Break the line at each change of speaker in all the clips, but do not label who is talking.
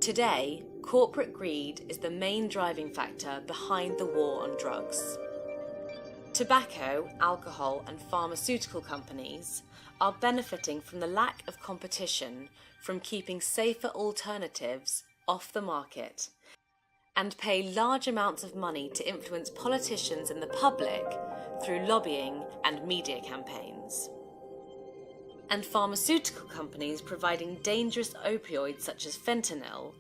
Today, corporate greed is the main driving factor behind the war on drugs. Tobacco, alcohol, and pharmaceutical companies are benefiting from the lack of competition from keeping safer alternatives off the market, and pay large amounts of money to influence politicians and the public through lobbying and media campaigns. And pharmaceutical companies providing dangerous opioids such as fentanyl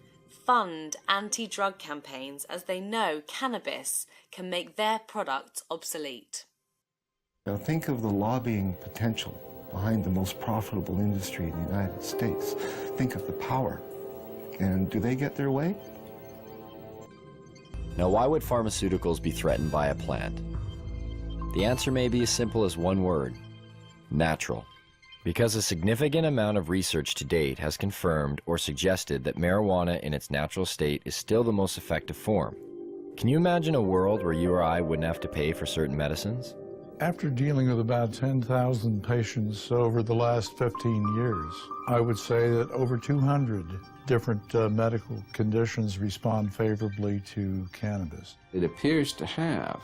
fund anti-drug campaigns as they know cannabis can make their products obsolete.
Now think of the lobbying potential behind the most profitable industry in the United States. Think of the power. And do they get their way?
Now, why would pharmaceuticals be threatened by a plant? The answer may be as simple as one word: natural. Because a significant amount of research to date has confirmed or suggested that marijuana in its natural state is still the most effective form. Can you imagine a world where you or I wouldn't have to pay for certain medicines?
After dealing with about 10,000 patients over the last 15 years, I would say that over 200 different medical conditions respond favorably to cannabis.
It appears to have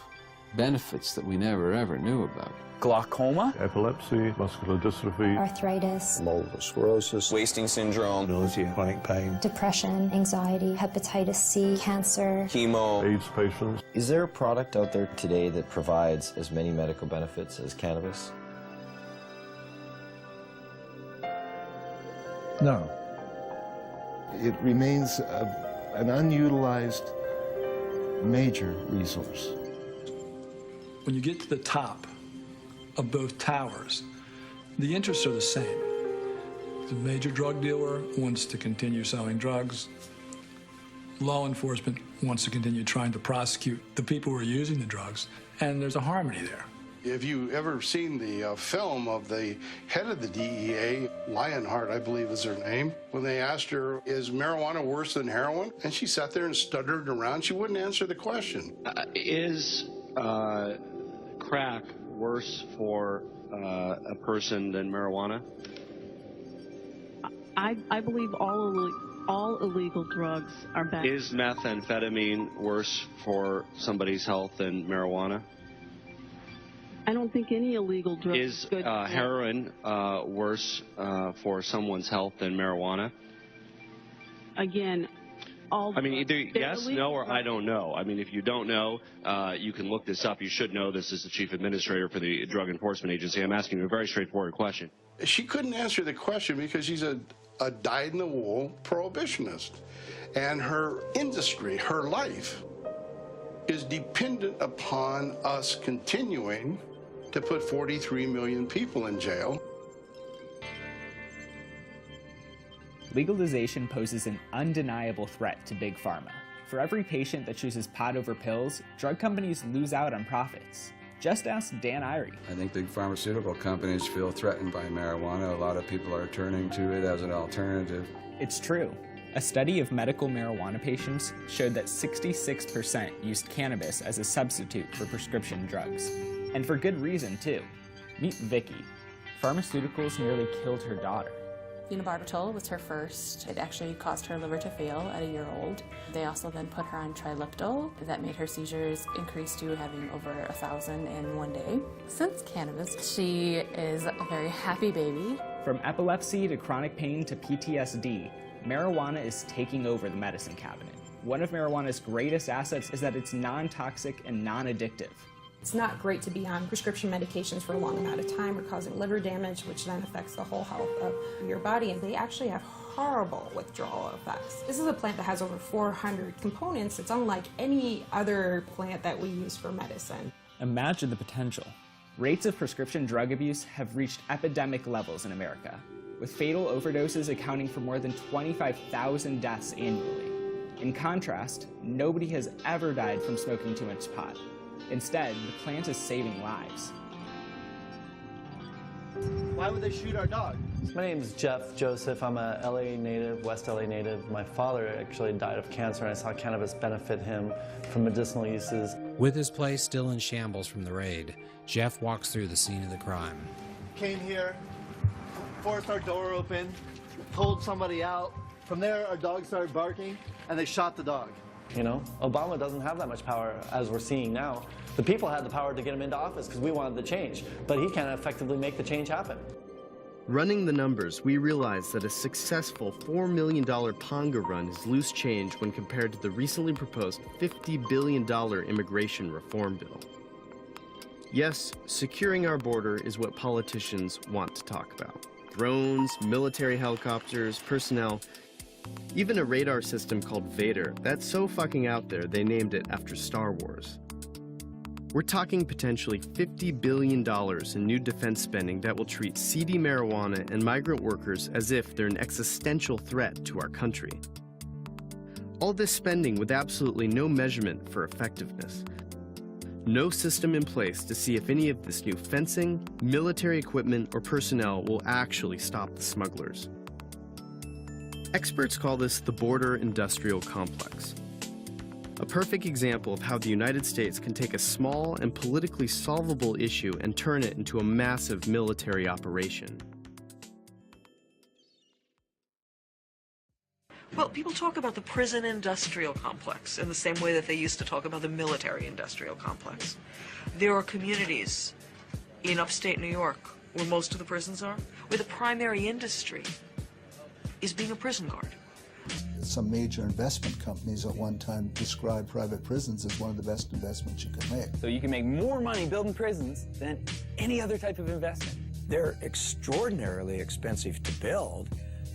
benefits that we never ever knew about.
Glaucoma,
epilepsy, muscular dystrophy,
arthritis,
multiple sclerosis,
wasting syndrome,
nausea, chronic pain,
depression, anxiety, hepatitis C, cancer,
chemo,
AIDS patients.
Is there a product out there today that provides as many medical benefits as cannabis?
No.
It remains an unutilized major resource.
When you get to the top of both towers, the interests are the same. The major drug dealer wants to continue selling drugs. Law enforcement wants to continue trying to prosecute the people who are using the drugs, and there's a harmony there.
Have you ever seen the film of the head of the DEA, Lionheart, I believe is her name, when they asked her, is marijuana worse than heroin? And she sat there and stuttered around. She wouldn't answer the question.
Is crack worse for a person than marijuana?
I believe all illegal drugs are bad.
Is methamphetamine worse for somebody's health than marijuana?
I don't think any illegal drug
is good. Heroin worse for someone's health than marijuana?
Again,
I mean, either yes, no, or I don't know. I mean, if you don't know, you can look this up. You should know this as the chief administrator for the Drug Enforcement Agency. I'm asking you a very straightforward question.
She couldn't answer the question because she's a dyed-in-the-wool prohibitionist. And her industry, her life, is dependent upon us continuing to put 43 million people in jail.
Legalization poses an undeniable threat to Big Pharma. For every patient that chooses pot over pills, drug companies lose out on profits. Just ask Dan Irie.
I think big pharmaceutical companies feel threatened by marijuana. A lot of people are turning to it as an alternative.
It's true. A study of medical marijuana patients showed that 66% used cannabis as a substitute for prescription drugs. And for good reason, too. Meet Vicky. Pharmaceuticals nearly killed her daughter.
Phenobarbital was her first. It actually caused her liver to fail at a year old. They also then put her on triliptal. That made her seizures increase to having over 1,000 in one day. Since cannabis, she is a very happy baby.
From epilepsy to chronic pain to PTSD, marijuana is taking over the medicine cabinet. One of marijuana's greatest assets is that it's non-toxic and non-addictive.
It's not great to be on prescription medications for a long amount of time or causing liver damage, which then affects the whole health of your body, and they actually have horrible withdrawal effects. This is a plant that has over 400 components. It's unlike any other plant that we use for medicine.
Imagine the potential. Rates of prescription drug abuse have reached epidemic levels in America, with fatal overdoses accounting for more than 25,000 deaths annually. In contrast, nobody has ever died from smoking too much pot. Instead, the plant is saving lives.
Why would they shoot our dog?
My name is Jeff Joseph. I'm a LA native, West LA native. My father actually died of cancer, and I saw cannabis benefit him from medicinal uses.
With his place still in shambles from the raid, Jeff walks through the scene of the crime.
Came here, forced our door open, pulled somebody out, From there, our dog started barking, and they shot the dog.
You know, Obama doesn't have that much power as we're seeing now. The people had the power to get him into office because we wanted the change, but he can't effectively make the change happen.
Running the numbers, we realize that a successful $4 million Ponga run is loose change when compared to the recently proposed $50 billion immigration reform bill. Yes, securing our border is what politicians want to talk about. Drones, military helicopters, personnel, even a radar system called Vader that's so fucking out there they named it after Star Wars. We're talking potentially $50 billion in new defense spending that will treat seedy marijuana and migrant workers as if they're an existential threat to our country. All this spending with absolutely no measurement for effectiveness. No system in place to see if any of this new fencing, military equipment, or personnel will actually stop the smugglers. Experts call this the border industrial complex. A perfect example of how the United States can take a small and politically solvable issue and turn it into a massive military operation.
Well, people talk about the prison industrial complex in the same way that they used to talk about the military industrial complex. There are communities in upstate New York, where most of the prisons are, where the primary industry is being a prison guard.
Some major investment companies at one time described private prisons as one of the best investments you can make.
So you can make more money building prisons than any other type of investment.
They're extraordinarily expensive to build.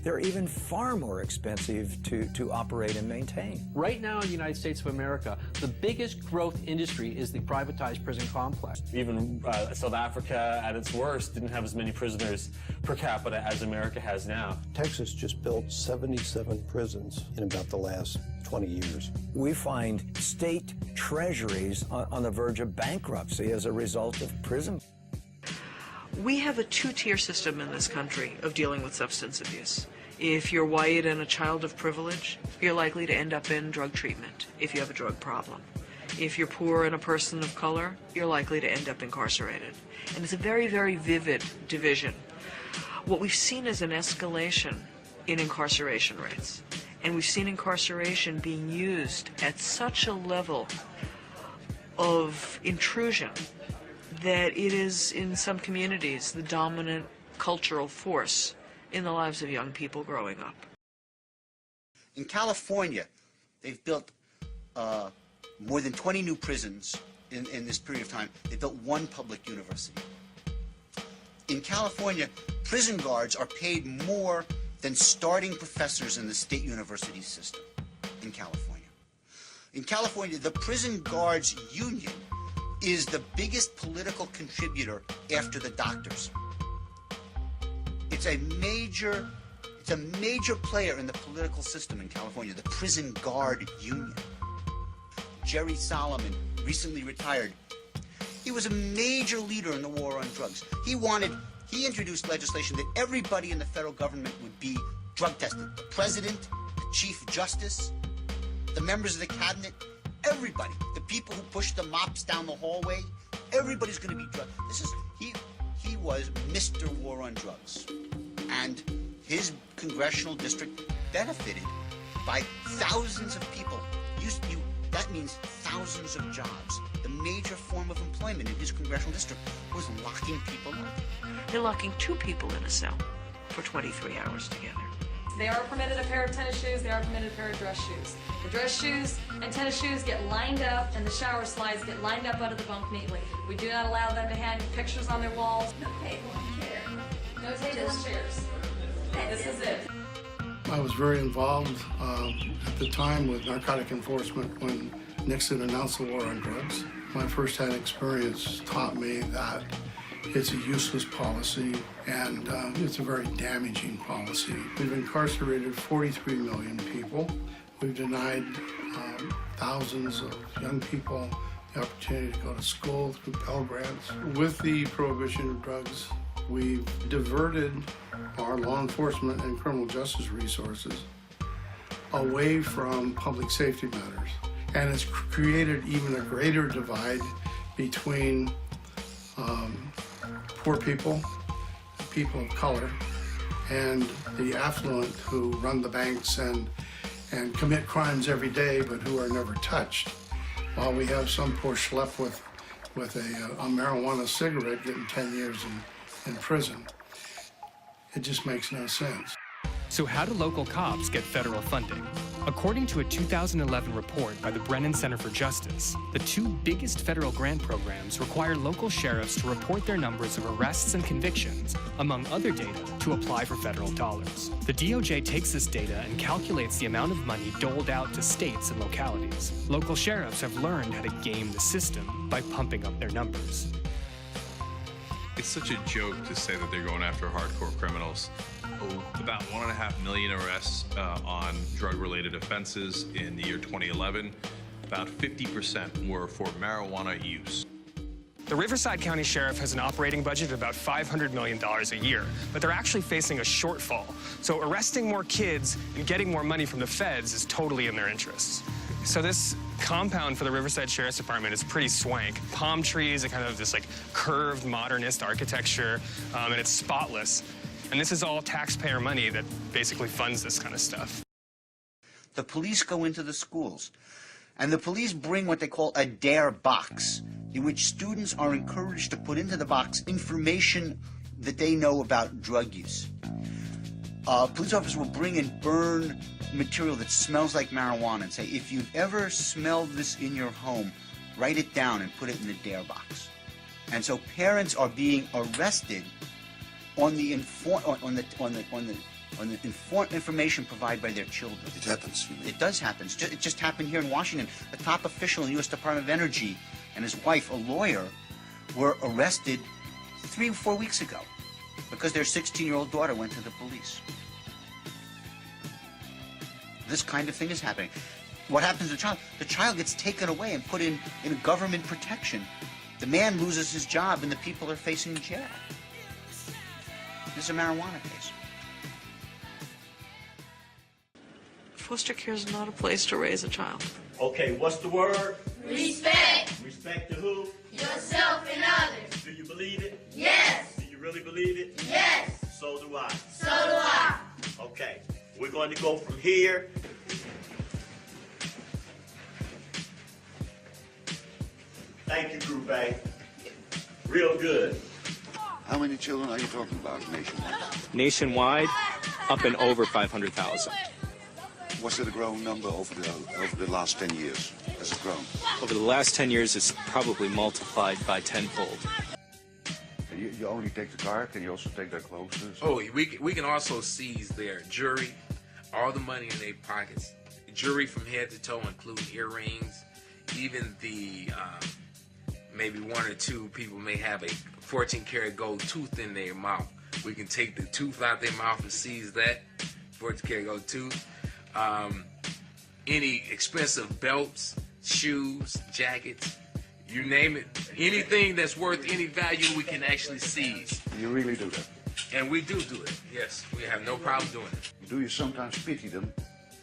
They're even far more expensive to operate and maintain.
Right now in the United States of America, the biggest growth industry is the privatized prison complex.
Even South Africa, at its worst, didn't have as many prisoners per capita as America has now.
Texas just built 77 prisons in about the last 20 years.
We find state treasuries on the verge of bankruptcy as a result of prison.
We have a two-tier system in this country of dealing with substance abuse. If you're white and a child of privilege, you're likely to end up in drug treatment if you have a drug problem. If you're poor and a person of color, you're likely to end up incarcerated. And it's a very, very vivid division. What we've seen is an escalation in incarceration rates. And we've seen incarceration being used at such a level of intrusion that it is, in some communities, the dominant cultural force in the lives of young people growing up.
In California, they've built more than 20 new prisons in this period of time. They built one public university. In California, prison guards are paid more than starting professors in the state university system in California. In California, the prison guards union is the biggest political contributor after the doctors. It's a major player in the political system in California, the prison guard union. Jerry Solomon, recently retired, he was a major leader in the war on drugs. He introduced legislation that everybody in the federal government would be drug tested. The president, the chief justice, the members of the cabinet, everybody, the people who push the mops down the hallway, everybody's going to be drugged. He was Mr. War on Drugs. And his congressional district benefited by thousands of people. That means thousands of jobs. The major form of employment in his congressional district was locking people up.
They're locking two people in a cell for 23 hours together.
They are permitted a pair of tennis shoes, they are permitted a pair of dress shoes. The dress shoes and tennis shoes get lined up and the shower slides get lined up under the bunk neatly. We do not allow them to hang pictures on their walls. No table and chair. No table and chairs. This is it.
I was very involved at the time with narcotic enforcement when Nixon announced the war on drugs. My first-hand experience taught me that it's a useless policy and it's a very damaging policy. We've incarcerated 43 million people. We've denied thousands of young people the opportunity to go to school through Pell Grants. With the prohibition of drugs, we've diverted our law enforcement and criminal justice resources away from public safety matters. And it's created even a greater divide between poor people, people of color, and the affluent who run the banks and commit crimes every day but who are never touched, while we have some poor schlep with a marijuana cigarette getting 10 years in prison. It just makes no sense.
So how do local cops get federal funding? According to a 2011 report by the Brennan Center for Justice, the two biggest federal grant programs require local sheriffs to report their numbers of arrests and convictions, among other data, to apply for federal dollars. The DOJ takes this data and calculates the amount of money doled out to states and localities. Local sheriffs have learned how to game the system by pumping up their numbers.
It's such a joke to say that they're going after hardcore criminals. About 1.5 million arrests on drug-related offenses in the year 2011. About 50% were for marijuana use.
The Riverside County Sheriff has an operating budget of about $500 million a year, but they're actually facing a shortfall. So arresting more kids and getting more money from the feds is totally in their interests. So this compound for the Riverside Sheriff's Department is pretty swank. Palm trees, a kind of this like curved modernist architecture, and it's spotless. And this is all taxpayer money that basically funds this kind of stuff.
The police go into the schools, and the police bring what they call a dare box, in which students are encouraged to put into the box information that they know about drug use. Police officers will bring and burn material that smells like marijuana and say, if you've ever smelled this in your home, write it down and put it in the dare box. And so parents are being arrested on the information provided by their children.
It happens.
It does happen. It just happened here in Washington. A top official in the U.S. Department of Energy and his wife, a lawyer, were arrested 3 or 4 weeks ago because their 16-year-old daughter went to the police. This kind of thing is happening. What happens to the child? The child gets taken away and put in government protection. The man loses his job and the people are facing jail. This is a marijuana case.
Foster care is not a place to raise a child.
Okay, what's the word?
Respect.
Respect to who?
Yourself and others.
Do you believe it?
Yes.
Do you really believe it?
Yes.
So do I.
So do I.
Okay, we're going to go from here. Thank you, Group A. Real good.
How many children are you talking about nationwide?
Nationwide, up and over 500,000.
Was it a growing number over the last 10 years? Has it grown?
Over the last 10 years, it's probably multiplied by tenfold.
You only take the car? Can you also take their clothes?
Oh, we can also seize their jewelry, all the money in their pockets, jewelry from head to toe, including earrings, even the maybe 1 or 2 people may have a 14-karat gold tooth in their mouth. We can take the tooth out their mouth and seize that 14-karat gold tooth. Any expensive belts, shoes, jackets, you name it. Anything that's worth any value, we can actually seize.
You really do that?
And we do it, yes. We have no problem doing it.
Do you sometimes pity them?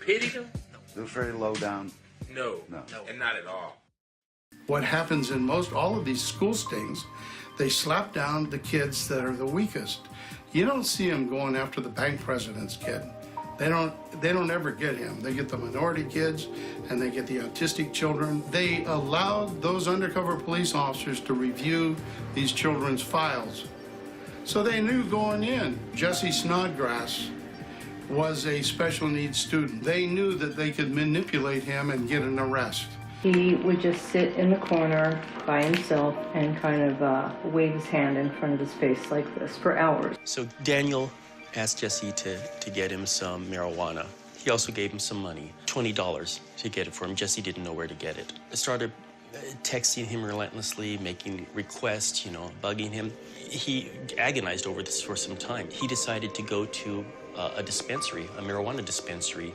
Pity them?
They're very low down?
No, and not at all.
What happens in all of these school stings, they slap down the kids that are the weakest. You don't see them going after the bank president's kid. They don't ever get him. They get the minority kids and they get the autistic children. They allowed those undercover police officers to review these children's files. So they knew going in, Jesse Snodgrass was a special needs student. They knew that they could manipulate him and get an arrest.
He would just sit in the corner by himself and kind of wave his hand in front of his face like this for hours.
So Daniel asked Jesse to get him some marijuana. He also gave him some money, $20 to get it for him. Jesse didn't know where to get it. I started texting him relentlessly, making requests, bugging him. He agonized over this for some time. He decided to go to a dispensary, a marijuana dispensary,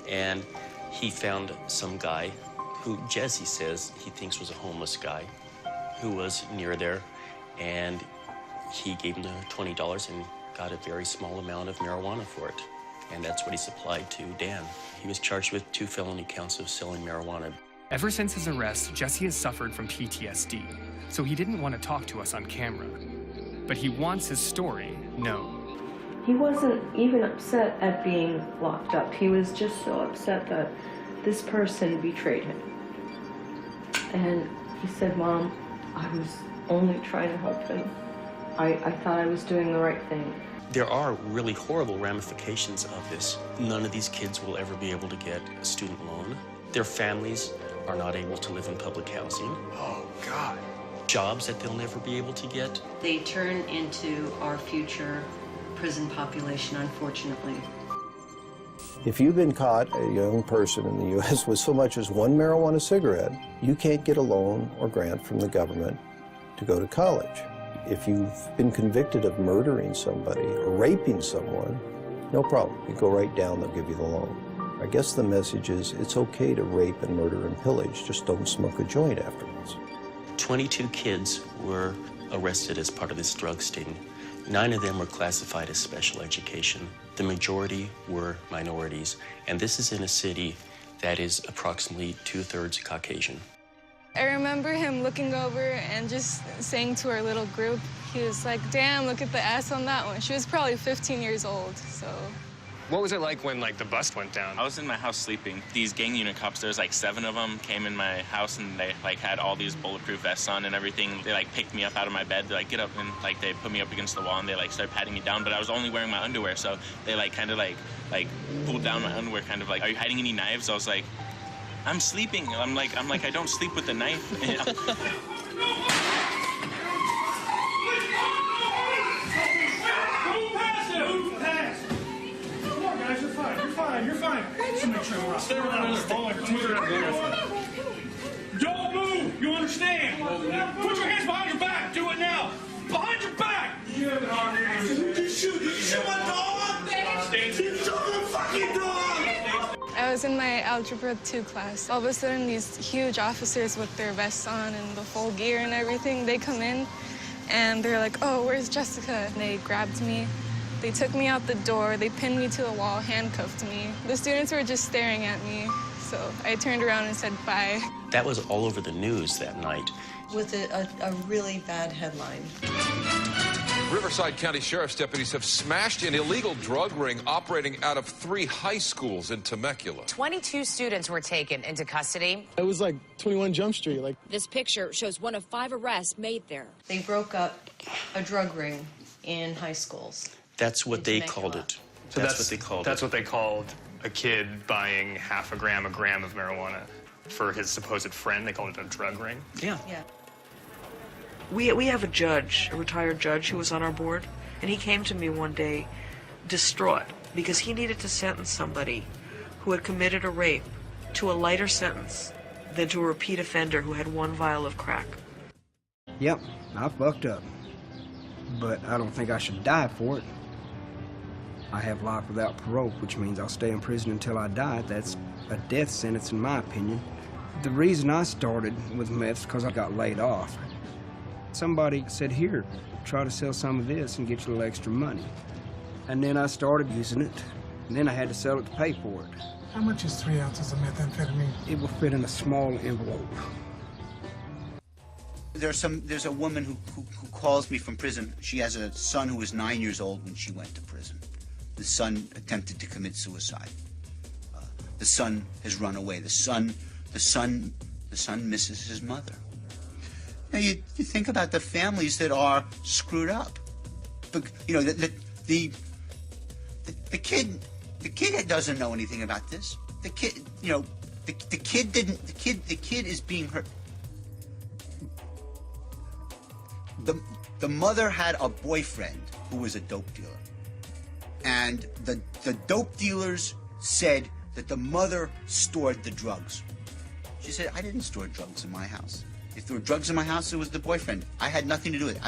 and he found some guy who Jesse says he thinks was a homeless guy who was near there, and he gave him the $20 and got a very small amount of marijuana for it. And that's what he supplied to Dan. He was charged with 2 felony counts of selling marijuana.
Ever since his arrest, Jesse has suffered from PTSD, so he didn't want to talk to us on camera. But he wants his story known.
He wasn't even upset at being locked up. He was just so upset that this person betrayed him. And he said, Mom, I was only trying to help him. I thought I was doing the right thing.
There are really horrible ramifications of this. None of these kids will ever be able to get a student loan. Their families are not able to live in public housing.
Oh, God.
Jobs that they'll never be able to get.
They turn into our future prison population, unfortunately.
If you've been caught, a young person in the U.S., with so much as one marijuana cigarette, you can't get a loan or grant from the government to go to college. If you've been convicted of murdering somebody or raping someone, no problem. You go right down, they'll give you the loan. I guess the message is it's okay to rape and murder and pillage, just don't smoke a joint afterwards.
22 kids were arrested as part of this drug sting. 9 of them were classified as special education. The majority were minorities, and this is in a city that is approximately 2/3 Caucasian.
I remember him looking over and just saying to our little group, he was like, damn, look at the ass on that one. She was probably 15 years old, so.
What was it like when, the bust went down?
I was in my house sleeping. These gang unit cops, there's 7 of them, came in my house and they had all these bulletproof vests on and everything. They picked me up out of my bed. They get up and they put me up against the wall and they started patting me down. But I was only wearing my underwear, so they kind of pulled down my underwear, kind of are you hiding any knives? I was like, I'm sleeping. I'm like, I don't sleep with a knife.
You're fine. Just make sure we're stay Don't move. You understand? Put your hands behind your back. Do it now. Behind your back. You shoot my dog. You shot my fucking dog.
I was in my Algebra 2 class. All of a sudden, these huge officers with their vests on and the full gear and everything, they come in and they're like, oh, where's Jessica? And they grabbed me. They took me out the door, they pinned me to the wall, handcuffed me. The students were just staring at me, so I turned around and said bye.
That was all over the news that night.
With a really bad headline.
Riverside County Sheriff's deputies have smashed an illegal drug ring operating out of 3 high schools in Temecula.
22 students were taken into custody.
It was 21 Jump Street.
This picture shows one of 5 arrests made there.
They broke up a drug ring in high schools.
That's what they called it.
So that's what they called it. That's what they called a kid buying a gram of marijuana for his supposed friend. They called it a drug ring.
Yeah.
Yeah.
We have a judge, a retired judge who was on our board, and he came to me one day distraught because he needed to sentence somebody who had committed a rape to a lighter sentence than to a repeat offender who had 1 vial of crack.
Yep, I fucked up, but I don't think I should die for it. I have life without parole, which means I'll stay in prison until I die. That's a death sentence in my opinion. The reason I started with meth is because I got laid off. Somebody said, here, try to sell some of this and get you a little extra money. And then I started using it, and then I had to sell it to pay for it.
How much is 3 ounces of methamphetamine?
It will fit in a small envelope.
There's a woman who calls me from prison. She has a son who was 9 years old when she went to prison. The son attempted to commit suicide. The son has run away. The son misses his mother. Now you think about the families that are screwed up. But, the kid doesn't know anything about this. The kid is being hurt. The mother had a boyfriend who was a dope dealer. And the dope dealers said that the mother stored the drugs. She said, I didn't store drugs in my house. If there were drugs in my house, it was the boyfriend. I had nothing to do with it.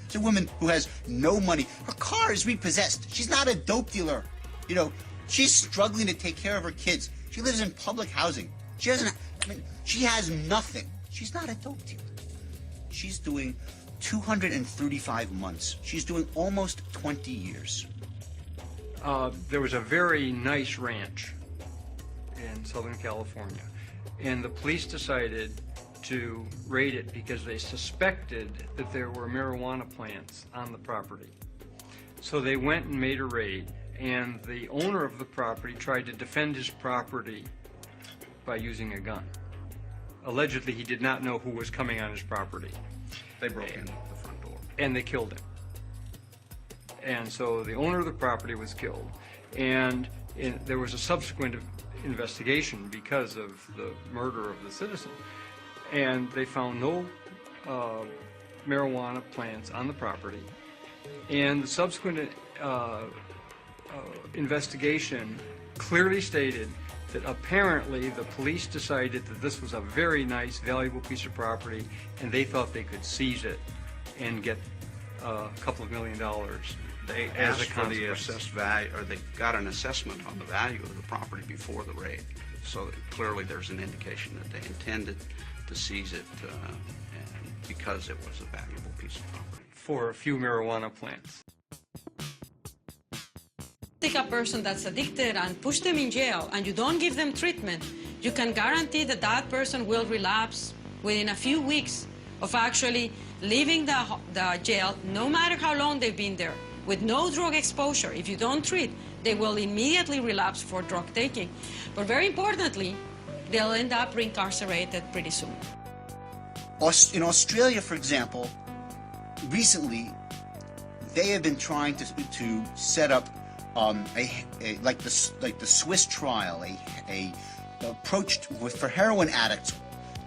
It's a woman who has no money. Her car is repossessed. She's not a dope dealer. She's struggling to take care of her kids. She lives in public housing. She has nothing. She's not a dope dealer. She's doing 235 months. She's doing almost 20 years.
There was a very nice ranch in Southern California, and the police decided to raid it because they suspected that there were marijuana plants on the property. So they went and made a raid, and the owner of the property tried to defend his property by using a gun. Allegedly, he did not know who was coming on his property.
They broke in the front door.
And they killed him. And so the owner of the property was killed. And there was a subsequent investigation because of the murder of the citizen. And they found no marijuana plants on the property. And the subsequent investigation clearly stated that apparently the police decided that this was a very nice, valuable piece of property, and they thought they could seize it and get a couple of $1 million.
They
as
asked
a
for the
consequence.
assessed value, or they got an assessment on the value of the property before the raid. So that clearly there's an indication that they intended to seize it because it was a valuable piece of property.
For a few marijuana plants.
Take a person that's addicted and push them in jail and you don't give them treatment, you can guarantee that that person will relapse within a few weeks of actually leaving the jail, no matter how long they've been there, with no drug exposure. If you don't treat, they will immediately relapse for drug taking. But very importantly, they'll end up reincarcerated pretty soon.
In Australia, for example, recently, they have been trying to set up like the Swiss trial, a approach for heroin addicts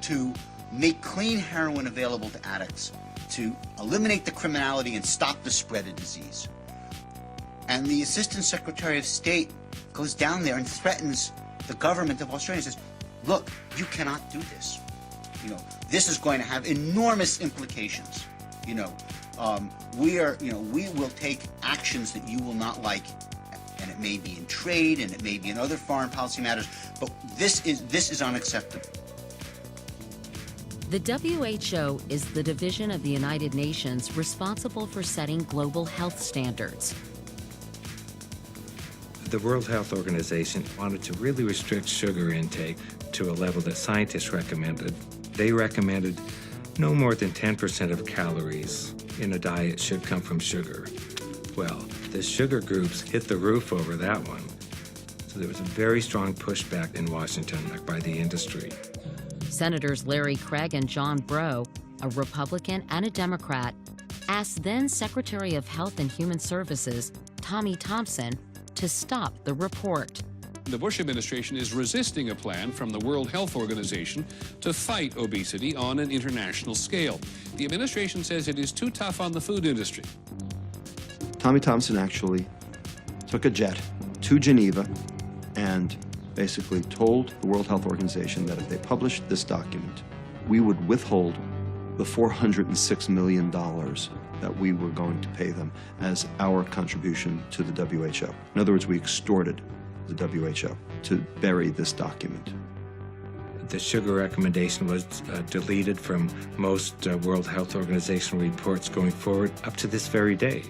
to make clean heroin available to addicts, to eliminate the criminality and stop the spread of disease. And the Assistant Secretary of State goes down there and threatens the government of Australia and says, look, you cannot do this. You know, this is going to have enormous implications. You know, we will take actions that you will not like, and it may be in trade and it may be in other foreign policy matters, but this is unacceptable.
The WHO is the division of the United Nations responsible for setting global health standards.
The World Health Organization wanted to really restrict sugar intake to a level that scientists recommended. They recommended no more than 10% of calories in a diet should come from sugar. Well, the sugar groups hit the roof over that one. So there was a very strong pushback in Washington by the industry.
Senators Larry Craig and John Breaux, a Republican and a Democrat, asked then Secretary of Health and Human Services, Tommy Thompson, to stop the report.
The Bush administration is resisting a plan from the World Health Organization to fight obesity on an international scale. The administration says it is too tough on the food industry.
Tommy Thompson actually took a jet to Geneva and basically told the World Health Organization that if they published this document, we would withhold the $406 million that we were going to pay them as our contribution to the WHO. In other words, we extorted the WHO to bury this document.
The sugar recommendation was deleted from most World Health Organization reports going forward up to this very day.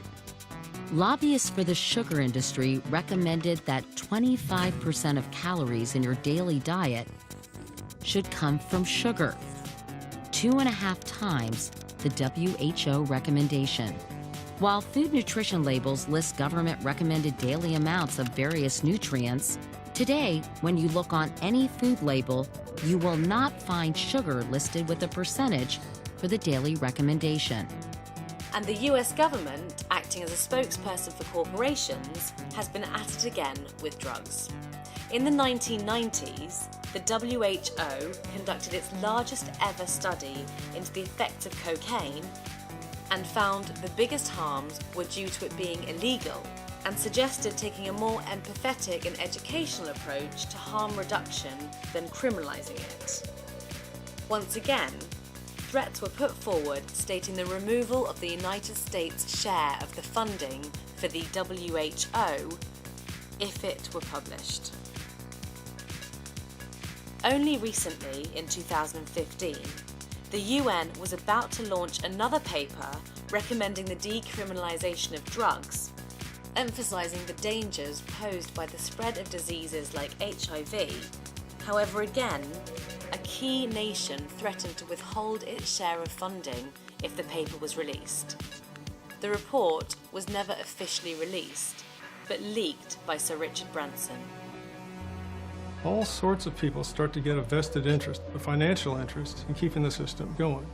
Lobbyists for the sugar industry recommended that 25% of calories in your daily diet should come from sugar, 2.5 times the WHO recommendation. While food nutrition labels list government-recommended daily amounts of various nutrients, today, when you look on any food label, you will not find sugar listed with a percentage for the daily recommendation.
And the US government, acting as a spokesperson for corporations, has been at it again with drugs. In the 1990s, the WHO conducted its largest ever study into the effects of cocaine and found the biggest harms were due to it being illegal, and suggested taking a more empathetic and educational approach to harm reduction than criminalizing it. Once again, threats were put forward stating the removal of the United States' share of the funding for the WHO if it were published. Only recently, in 2015, the UN was about to launch another paper recommending the decriminalization of drugs, emphasizing the dangers posed by the spread of diseases like HIV. However, again, a key nation threatened to withhold its share of funding if the paper was released. The report was never officially released, but leaked by Sir Richard Branson.
All sorts of people start to get a vested interest, a financial interest, in keeping the system going.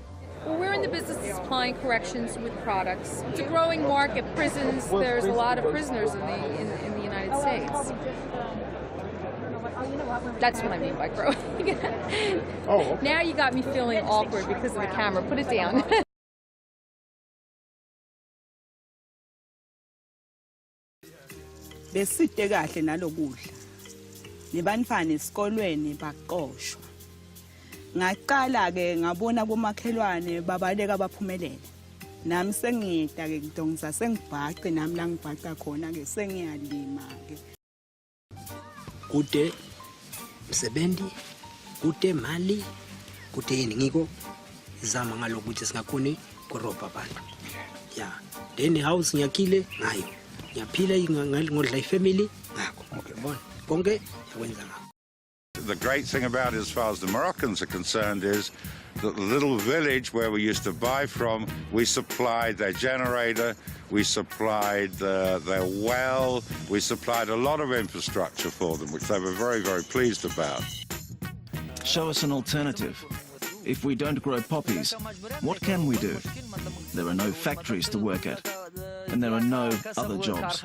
Well, we're in the business of supplying corrections with products. It's a growing market. Prisons, there's a lot of prisoners in the United States. That's what I mean by growing.
Oh, okay.
Now you got me feeling awkward because of the camera. Put it down.
Beside kahle nalokudla. Nibantwana esikolweni baqoshwa. Ngaqala ke ngabona kumakhelwane babaleka baphumelele. Nami sengiyita ke ngidongisa sengibhace nami la ngibhaca khona ke sengiyalima ke.
Kude msebenzi, kude mali, kude yini ngiko izama ngalokuthi singakhoni kurobha abantu. Yeah. Then house ngiyakhile ngayo. Ngiyaphila ngodla ifamily ngakho. Okay, bona. Konke yakwenza ngakho.
The great thing about it, as far as the Moroccans are concerned, is that the little village where we used to buy from, we supplied their generator, we supplied their well, we supplied a lot of infrastructure for them, which they were very, very pleased about.
Show us an alternative. If we don't grow poppies, what can we do? There are no factories to work at, and there are no other jobs.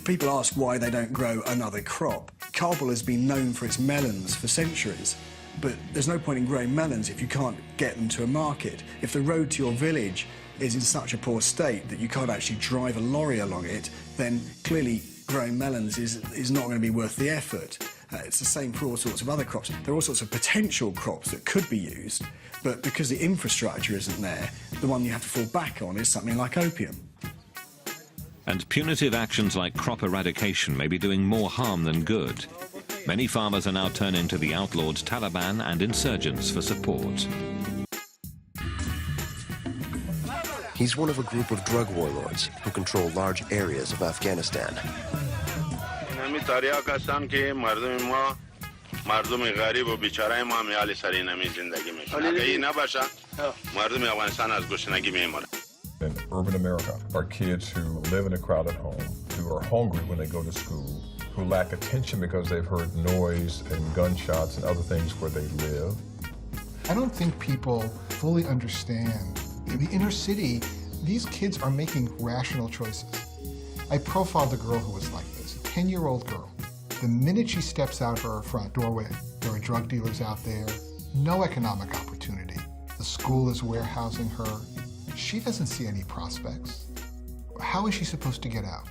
People ask why they don't grow another crop. Kabul has been known for its melons for centuries, but there's no point in growing melons if you can't get them to a market. If the road to your village is in such a poor state that you can't actually drive a lorry along it, then clearly growing melons is not going to be worth the effort. It's the same for all sorts of other crops. There are all sorts of potential crops that could be used, but because the infrastructure isn't there, the one you have to fall back on is something like opium.
And punitive actions like crop eradication may be doing more harm than good. Many farmers are now turning to the outlawed Taliban and insurgents for support.
He's one of a group of drug warlords who control large areas of Afghanistan.
In urban America are kids who live in a crowded home, who are hungry when they go to school, who lack attention because they've heard noise and gunshots and other things where they live.
I don't think people fully understand. In the inner city, these kids are making rational choices. I profiled a girl who was like this, a 10-year-old girl. The minute she steps out her front doorway, there are drug dealers out there, no economic opportunity. The school is warehousing her. She doesn't see any prospects. How is she supposed to get out?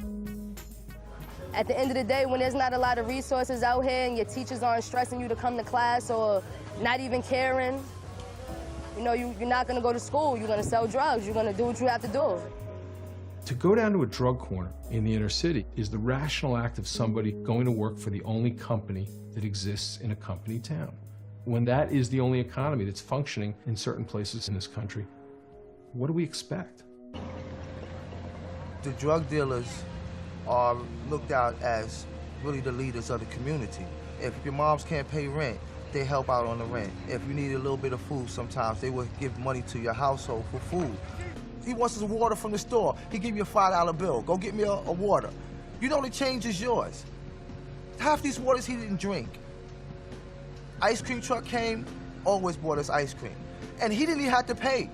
At the end of the day, when there's not a lot of resources out here and your teachers aren't stressing you to come to class or not even caring, you know, you're not going to go to school. You're going to sell drugs. You're going to do what you have to do.
To go down to a drug corner in the inner city is the rational act of somebody going to work for the only company that exists in a company town. When that is the only economy that's functioning in certain places in this country, what do we expect?
The drug dealers are looked at as really the leaders of the community. If your moms can't pay rent, they help out on the rent. If you need a little bit of food, sometimes they will give money to your household for food. He wants some water from the store. He give you a $5 bill. Go get me a water. You know the change is yours. Half these waters he didn't drink. Ice cream truck came, always bought us ice cream. And he didn't even have to pay.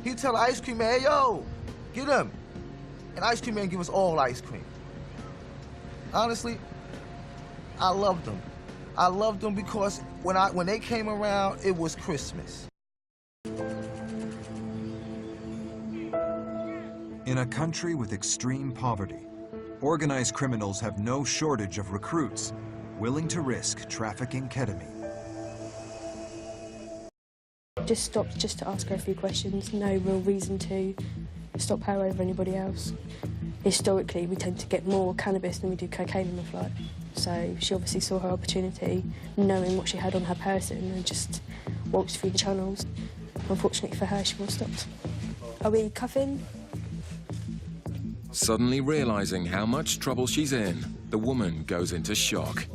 He'd tell the ice cream man, hey, yo, get him. And ice cream man give us all ice cream. Honestly, I loved them. I loved them because when they came around, it was Christmas.
In a country with extreme poverty, organized criminals have no shortage of recruits willing to risk trafficking ketamine.
Just stopped just to ask her a few questions, no real reason to stop her over anybody else. Historically, we tend to get more cannabis than we do cocaine in the flight. So she obviously saw her opportunity, knowing what she had on her person, and just walked through the channels. Unfortunately for her, she was stopped. Are we cuffing?
Suddenly realizing how much trouble she's in, the woman goes into shock.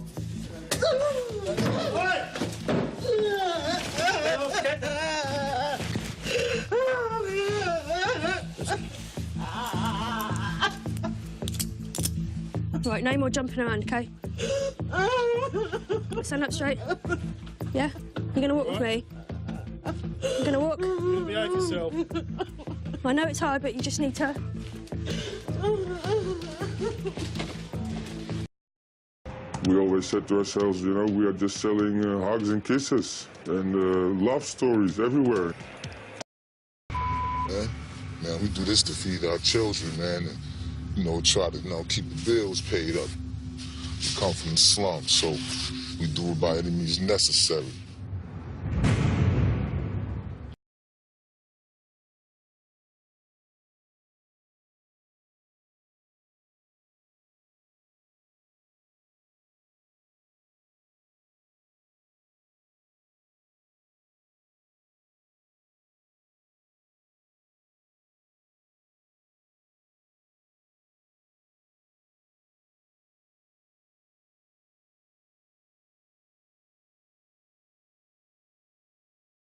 Right, no more jumping around, okay? Stand up straight. Yeah? You're gonna walk with me? You're gonna walk?
You'll behave yourself.
I know it's hard, but you just need to...
We always said to ourselves, you know, we are just selling hugs and kisses and love stories everywhere.
Man, we do this to feed our children, man, and, you know, try to, you know, keep the bills paid up. We come from the slums, so we do it by any means necessary.